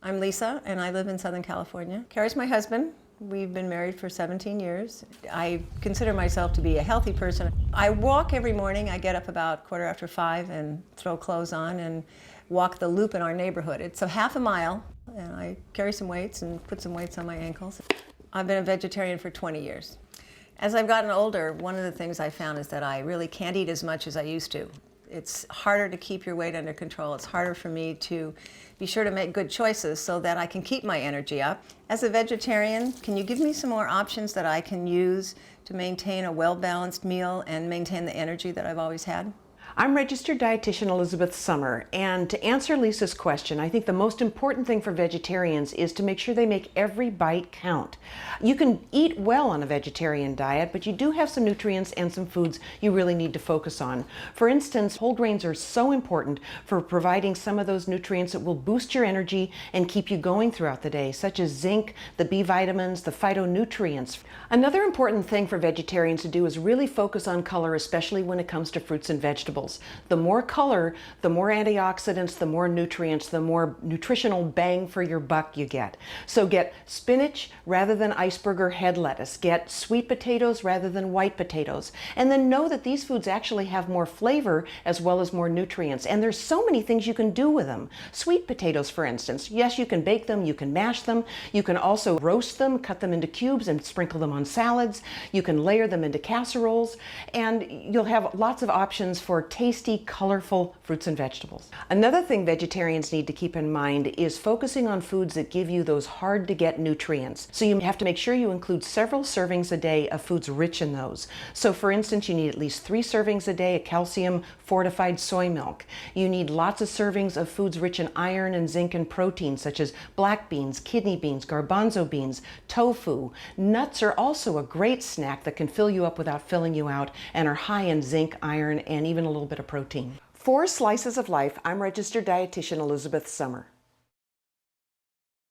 I'm Lisa, and I live in Southern California. Carrie's my husband. We've been married for 17 years. I consider myself to be a healthy person. I walk every morning. I get up about 5:15 and throw clothes on and walk the loop in our neighborhood. It's a half a mile, and I carry some weights and put some weights on my ankles. I've been a vegetarian for 20 years. As I've gotten older, one of the things I found is that I really can't eat as much as I used to. It's harder to keep your weight under control. It's harder for me to be sure to make good choices so that I can keep my energy up. As a vegetarian, can you give me some more options that I can use to maintain a well-balanced meal and maintain the energy that I've always had? I'm registered dietitian Elizabeth Sommer, and to answer Lisa's question, I think the most important thing for vegetarians is to make sure they make every bite count. You can eat well on a vegetarian diet, but you do have some nutrients and some foods you really need to focus on. For instance, whole grains are so important for providing some of those nutrients that will boost your energy and keep you going throughout the day, such as zinc, the B vitamins, the phytonutrients. Another important thing for vegetarians to do is really focus on color, especially when it comes to fruits and vegetables. The more color, the more antioxidants, the more nutrients, the more nutritional bang for your buck you get. So get spinach rather than iceberg or head lettuce. Get sweet potatoes rather than white potatoes. And then know that these foods actually have more flavor as well as more nutrients. And there's so many things you can do with them. Sweet potatoes, for instance. Yes, you can bake them, you can mash them. You can also roast them, cut them into cubes and sprinkle them on salads. You can layer them into casseroles. And you'll have lots of options for tasty, colorful fruits and vegetables. Another thing vegetarians need to keep in mind is focusing on foods that give you those hard to get nutrients. So you have to make sure you include several servings a day of foods rich in those. So for instance, you need at least 3 servings a day of calcium fortified soy milk. You need lots of servings of foods rich in iron and zinc and protein, such as black beans, kidney beans, garbanzo beans, tofu. Nuts are also a great snack that can fill you up without filling you out and are high in zinc, iron, and even a little bit of protein. For Slices of Life, I'm registered dietitian Elizabeth Sommer.